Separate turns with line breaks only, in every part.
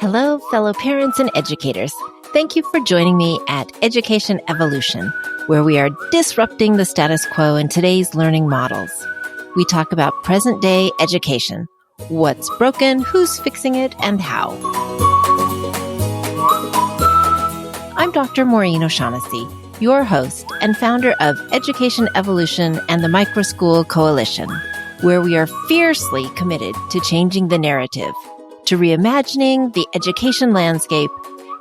Hello, fellow parents and educators. Thank you for joining me at Education Evolution, where we are disrupting the status quo in today's learning models. We talk about present-day education, what's broken, who's fixing it, and how. I'm Dr. Maureen O'Shaughnessy, your host and founder of Education Evolution and the Microschool Coalition, where we are fiercely committed to changing the narrative, to reimagining the education landscape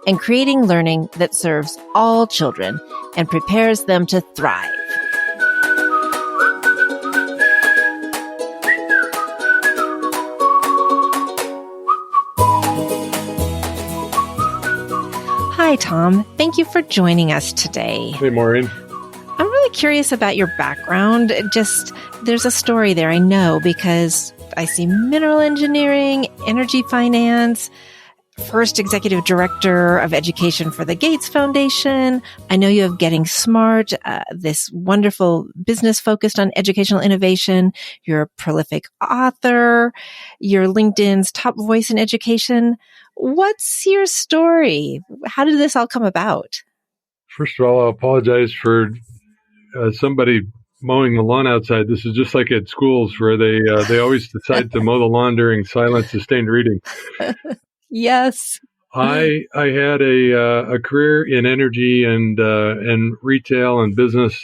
and creating learning that serves all children and prepares them to thrive. Hi, Tom. Thank you for joining us today.
Hey, Maureen.
I'm really curious about your background. There's a story there, I know, because I see mineral engineering, energy finance, first executive director of education for the Gates Foundation. I know you have Getting Smart, this wonderful business focused on educational innovation. You're a prolific author. You're LinkedIn's top voice in education. What's your story? How did this all come about?
First of all, I'll apologize for somebody mowing the lawn outside. This is just like at schools where they always decide to mow the lawn during silent sustained reading.
Yes.
I had a career in energy and retail and business,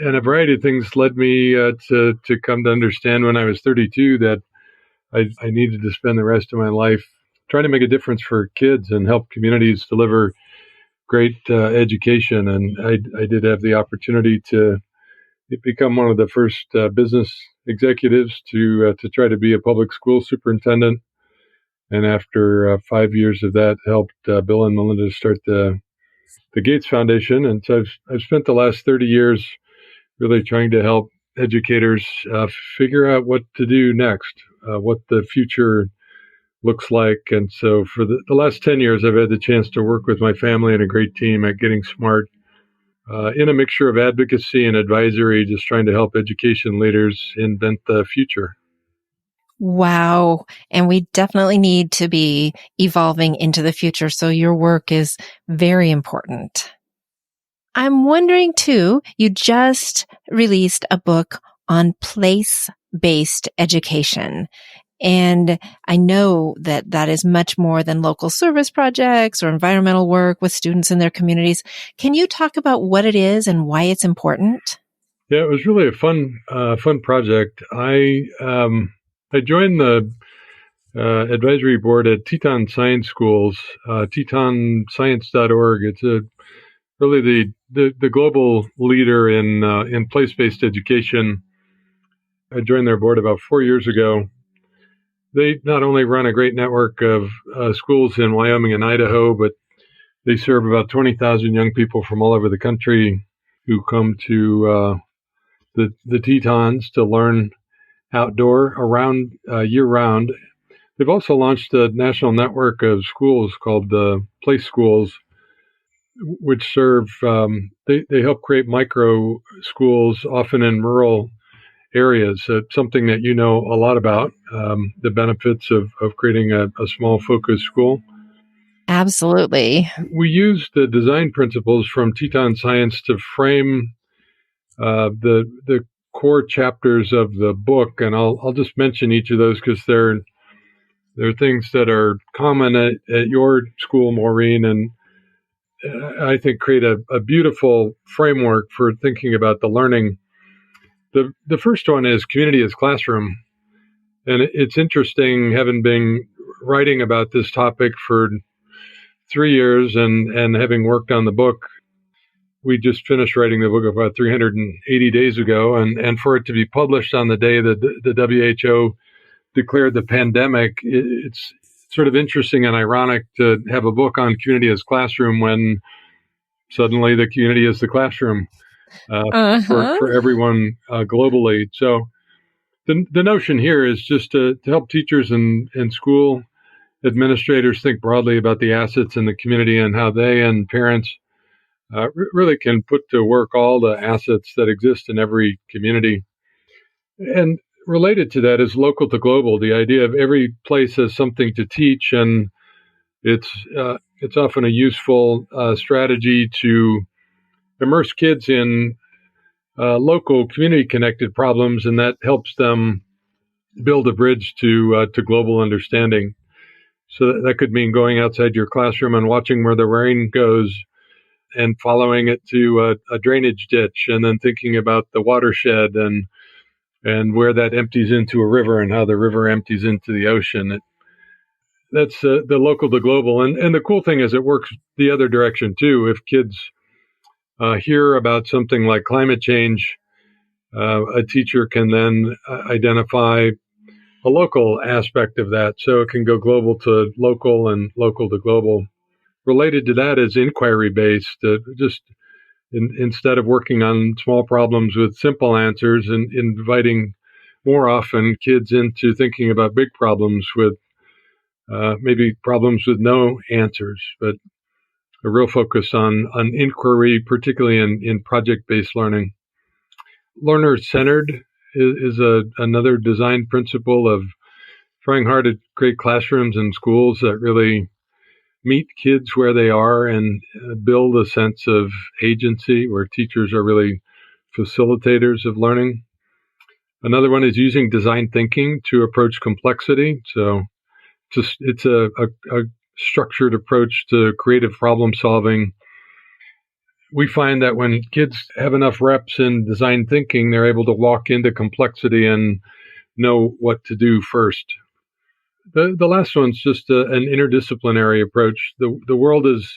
and a variety of things led me to come to understand when I was 32 that I needed to spend the rest of my life trying to make a difference for kids and help communities deliver great education. And I did have the opportunity to become one of the first business executives to try to be a public school superintendent. And after 5 years of that, helped Bill and Melinda start the Gates Foundation. And so I've spent the last 30 years really trying to help educators figure out what to do next, what the future looks like. And so for the last 10 years, I've had the chance to work with my family and a great team at Getting Smart in a mixture of advocacy and advisory, just trying to help education leaders invent the future.
Wow. And we definitely need to be evolving into the future. So your work is very important. I'm wondering too, you just released a book on place-based education. And I know that is much more than local service projects or environmental work with students in their communities. Can you talk about what it is and why it's important?
Yeah, it was really a fun project. I joined the advisory board at Teton Science Schools, tetonscience.org. It's really the global leader in place-based education. I joined their board about 4 years ago. They not only run a great network of schools in Wyoming and Idaho, but they serve about 20,000 young people from all over the country who come to the Tetons to learn outdoor around year-round. They've also launched a national network of schools called the Place Schools, which serve, they help create micro schools, often in rural areas. Something that you know a lot about, the benefits of creating a small focused school.
Absolutely.
We use the design principles from Teton Science to frame the core chapters of the book, and I'll just mention each of those because they're things that are common at your school, Maureen, and I think create a beautiful framework for thinking about the learning. The first one is community as classroom. And it's interesting, having been writing about this topic for 3 years and having worked on the book. We just finished writing the book about 380 days ago. And for it to be published on the day that the WHO declared the pandemic, it's sort of interesting and ironic to have a book on community as classroom when suddenly the community is the classroom. For everyone globally. So the notion here is just to help teachers and school administrators think broadly about the assets in the community and how they and parents really can put to work all the assets that exist in every community. And related to that is local to global, the idea of every place has something to teach. And it's often a useful strategy to immerse kids in local community-connected problems, and that helps them build a bridge to global understanding. So that could mean going outside your classroom and watching where the rain goes and following it to a drainage ditch, and then thinking about the watershed and where that empties into a river and how the river empties into the ocean. That's the local to global. And the cool thing is it works the other direction too. If kids hear about something like climate change, a teacher can then identify a local aspect of that. So it can go global to local and local to global. Related to that is inquiry-based, just instead of working on small problems with simple answers, and inviting more often kids into thinking about big problems with maybe problems with no answers, but a real focus on inquiry, particularly in project-based learning. Learner-centered is another design principle of trying hard to create classrooms and schools that really meet kids where they are and build a sense of agency where teachers are really facilitators of learning. Another one is using design thinking to approach complexity. So it's a structured approach to creative problem solving. We find that when kids have enough reps in design thinking, they're able to walk into complexity and know what to do first. The last one's just an interdisciplinary approach. The world is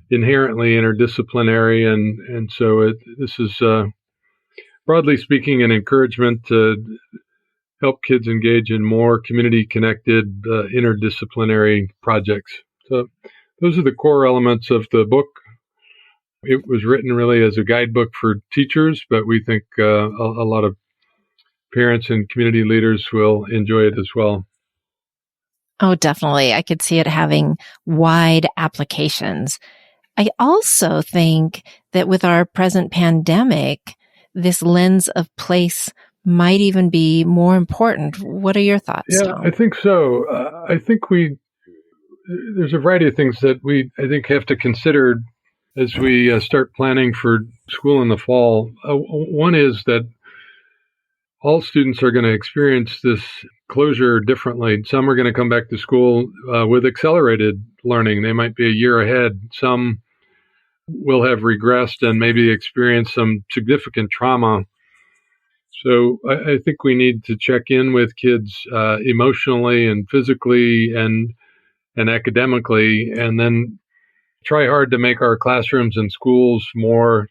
inherently interdisciplinary, and so this is, broadly speaking, an encouragement to help kids engage in more community-connected, interdisciplinary projects. So those are the core elements of the book. It was written really as a guidebook for teachers, but we think a lot of parents and community leaders will enjoy it as well.
Oh, definitely. I could see it having wide applications. I also think that with our present pandemic, this lens of place might even be more important. What are your thoughts, Tom?
I think so. I think there's a variety of things that I think have to consider as we start planning for school in the fall. One is that all students are going to experience this closure differently. Some are going to come back to school with accelerated learning. They might be a year ahead. Some will have regressed and maybe experience some significant trauma. So I think we need to check in with kids emotionally and physically and academically, and then try hard to make our classrooms and schools more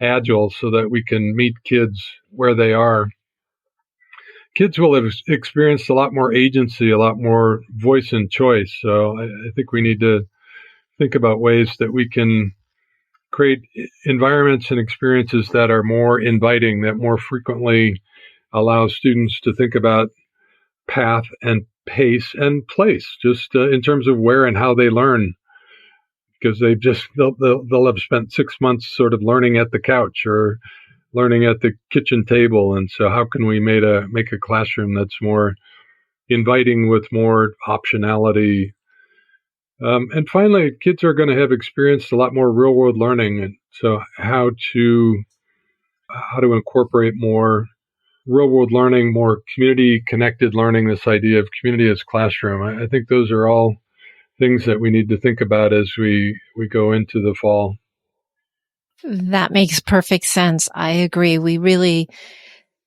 agile so that we can meet kids where they are. Kids will have experienced a lot more agency, a lot more voice and choice. So I think we need to think about ways that we can create environments and experiences that are more inviting, that more frequently allow students to think about path and pace and place, just in terms of where and how they learn. Because they'll have spent 6 months sort of learning at the couch or learning at the kitchen table. And so how can we make a classroom that's more inviting with more optionality? And finally, kids are going to have experienced a lot more real world learning. And so how to incorporate more real world learning, more community connected learning, this idea of community as classroom. I think those are all things that we need to think about as we go into the fall.
That makes perfect sense. I agree. We really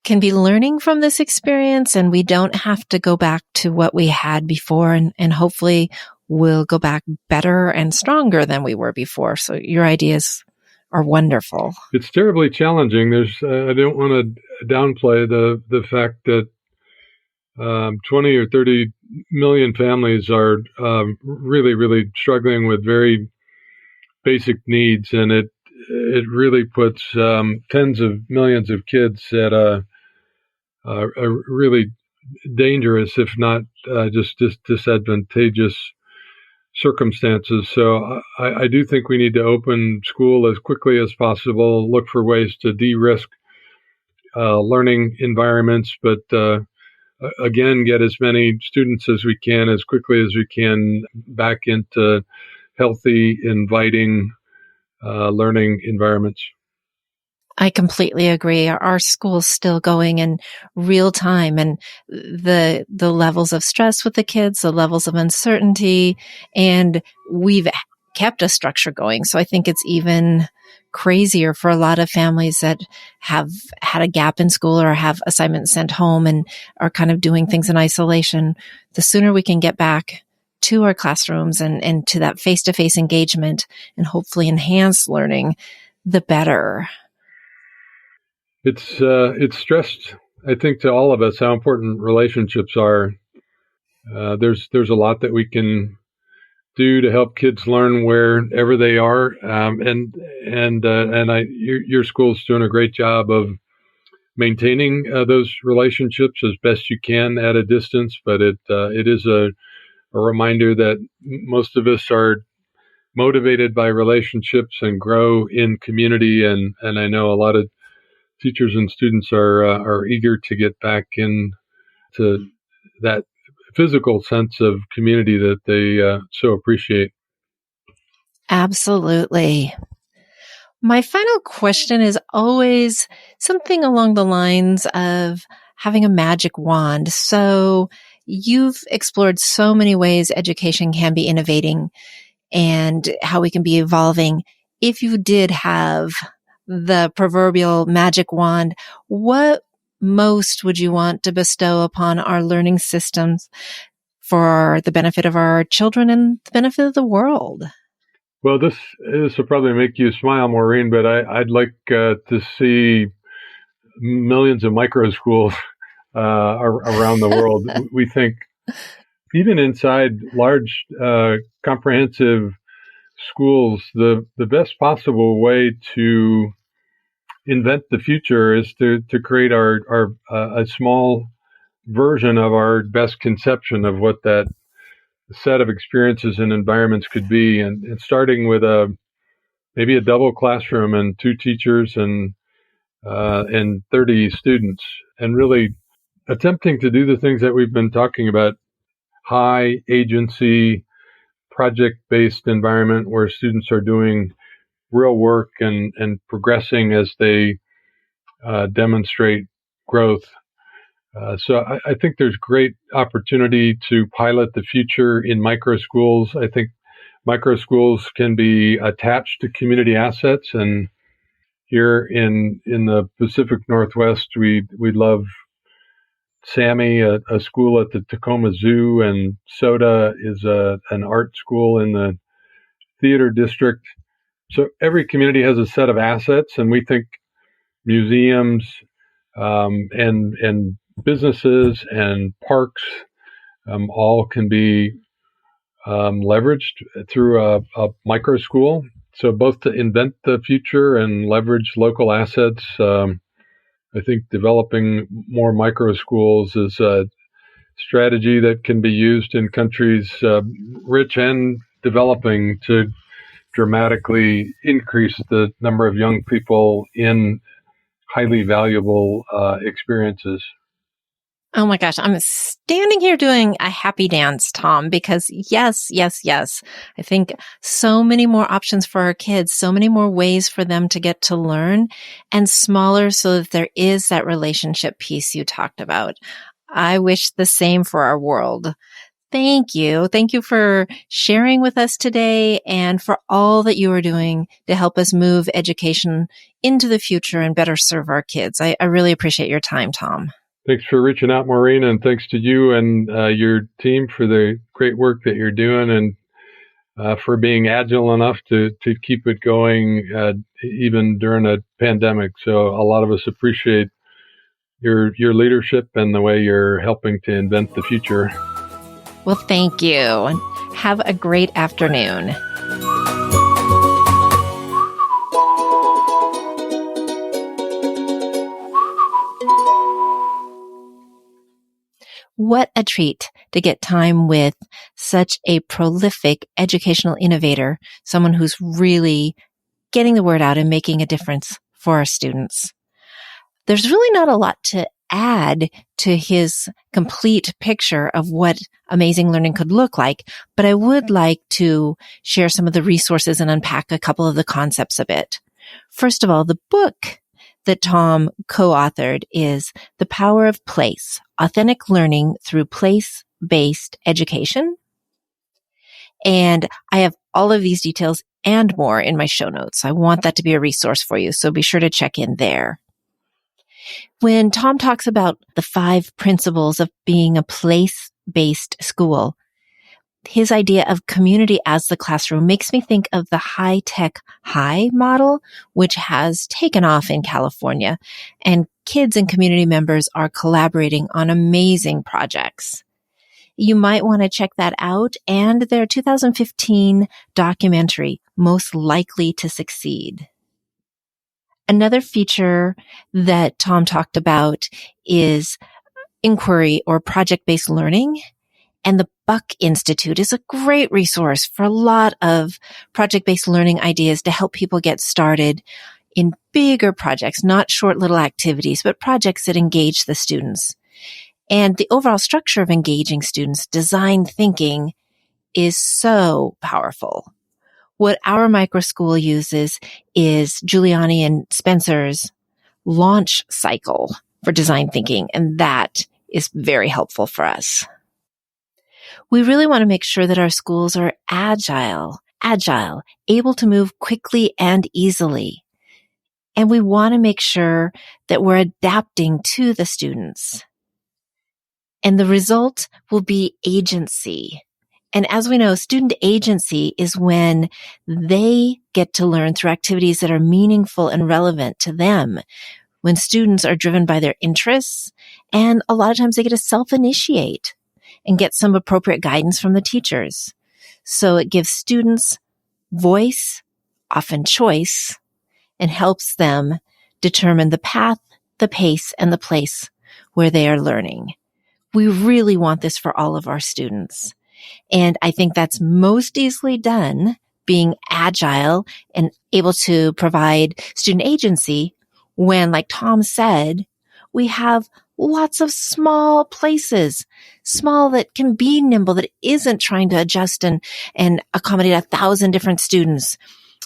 can be learning from this experience, and we don't have to go back to what we had before, and hopefully we'll go back better and stronger than we were before. So your ideas are wonderful.
It's terribly challenging. I don't want to downplay the fact that 20 or 30 million families are really, really struggling with very basic needs, and it really puts tens of millions of kids at a really dangerous, if not just disadvantageous circumstances. So I do think we need to open school as quickly as possible, look for ways to de-risk learning environments, but again, get as many students as we can, as quickly as we can, back into healthy, inviting learning environments.
I completely agree. Our school's still going in real time, and the levels of stress with the kids, the levels of uncertainty, and we've kept a structure going. So I think it's even crazier for a lot of families that have had a gap in school or have assignments sent home and are kind of doing things in isolation. The sooner we can get back to our classrooms and to that face-to-face engagement and hopefully enhance learning, the better.
It's stressed, I think, to all of us how important relationships are. There's a lot that we can do to help kids learn wherever they are, your school's doing a great job of maintaining those relationships as best you can at a distance. But it is a reminder that most of us are motivated by relationships and grow in community, and I know a lot of teachers and students are eager to get back into that physical sense of community that they so appreciate.
Absolutely. My final question is always something along the lines of having a magic wand. So you've explored so many ways education can be innovating and how we can be evolving. If you did have the proverbial magic wand, what most would you want to bestow upon our learning systems for the benefit of our children and the benefit of the world?
Well, this will probably make you smile, Maureen, but I'd like to see millions of micro schools around the world. We think even inside large comprehensive schools, the best possible way to invent the future is to create a small version of our best conception of what that set of experiences and environments could be, and starting with maybe a double classroom and 2 teachers and 30 students, and really attempting to do the things that we've been talking about: high agency, project-based environment where students are doing real work and progressing as they demonstrate growth. So I think there's great opportunity to pilot the future in micro schools. I think micro schools can be attached to community assets, and here in the Pacific Northwest, we love SAMI, a school at the Tacoma Zoo, and SOTA is an art school in the theater district. So every community has a set of assets, and we think museums and businesses and parks all can be leveraged through a micro school. So both to invent the future and leverage local assets. I think developing more micro schools is a strategy that can be used in countries rich and developing to dramatically increase the number of young people in highly valuable experiences.
Oh my gosh, I'm standing here doing a happy dance, Tom, because yes, yes, yes. I think so many more options for our kids, so many more ways for them to get to learn, and smaller so that there is that relationship piece you talked about. I wish the same for our world. Thank you. Thank you for sharing with us today and for all that you are doing to help us move education into the future and better serve our kids. I really appreciate your time, Tom.
Thanks for reaching out, Maureen, and thanks to you and your team for the great work that you're doing, and for being agile enough to keep it going even during a pandemic. So a lot of us appreciate your leadership and the way you're helping to invent the future.
Well, thank you, and have a great afternoon. What a treat to get time with such a prolific educational innovator, someone who's really getting the word out and making a difference for our students. There's really not a lot to add to his complete picture of what amazing learning could look like, but I would like to share some of the resources and unpack a couple of the concepts of it. First of all, the book that Tom co-authored is The Power of Place, Authentic Learning Through Place-Based Education. And I have all of these details and more in my show notes. I want that to be a resource for you, so be sure to check in there. When Tom talks about the 5 principles of being a place-based school, his idea of community as the classroom makes me think of the high-tech high model, which has taken off in California, and kids and community members are collaborating on amazing projects. You might want to check that out and their 2015 documentary, Most Likely to Succeed. Another feature that Tom talked about is inquiry or project-based learning. And the Buck Institute is a great resource for a lot of project-based learning ideas to help people get started in bigger projects, not short little activities, but projects that engage the students. And the overall structure of engaging students, design thinking, is so powerful. What our micro school uses is Giuliani and Spencer's launch cycle for design thinking, and that is very helpful for us. We really want to make sure that our schools are agile, able to move quickly and easily. And we want to make sure that we're adapting to the students. And the result will be agency. And as we know, student agency is when they get to learn through activities that are meaningful and relevant to them, when students are driven by their interests, and a lot of times they get to self-initiate and get some appropriate guidance from the teachers. So it gives students voice, often choice, and helps them determine the path, the pace, and the place where they are learning. We really want this for all of our students. And I think that's most easily done being agile and able to provide student agency when, like Tom said, we have lots of small places, small that can be nimble, that isn't trying to adjust and accommodate 1,000 different students.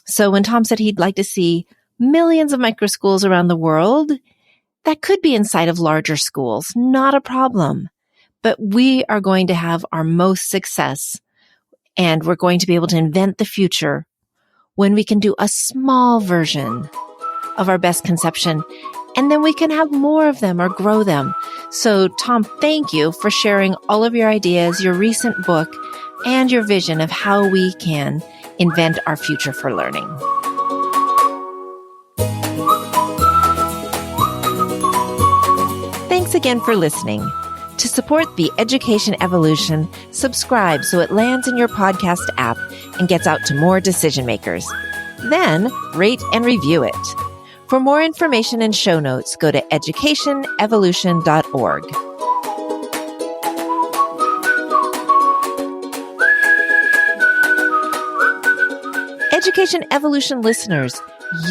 So when Tom said he'd like to see millions of micro schools around the world, that could be inside of larger schools, not a problem. But we are going to have our most success, and we're going to be able to invent the future when we can do a small version of our best conception, and then we can have more of them or grow them. So, Tom, thank you for sharing all of your ideas, your recent book, and your vision of how we can invent our future for learning. Thanks again for listening. To support the Education Evolution, subscribe so it lands in your podcast app and gets out to more decision makers. Then rate and review it. For more information and show notes, go to educationevolution.org. Education Evolution listeners,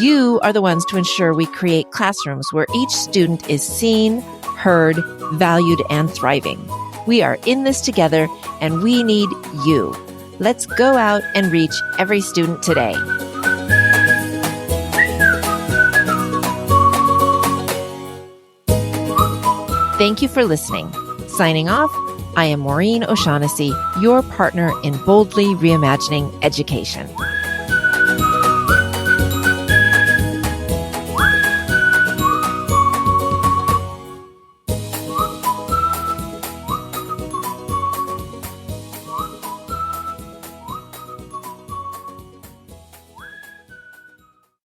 you are the ones to ensure we create classrooms where each student is seen, heard, valued, and thriving. We are in this together, and we need you. Let's go out and reach every student today. Thank you for listening. Signing off, I am Maureen O'Shaughnessy, your partner in boldly reimagining education.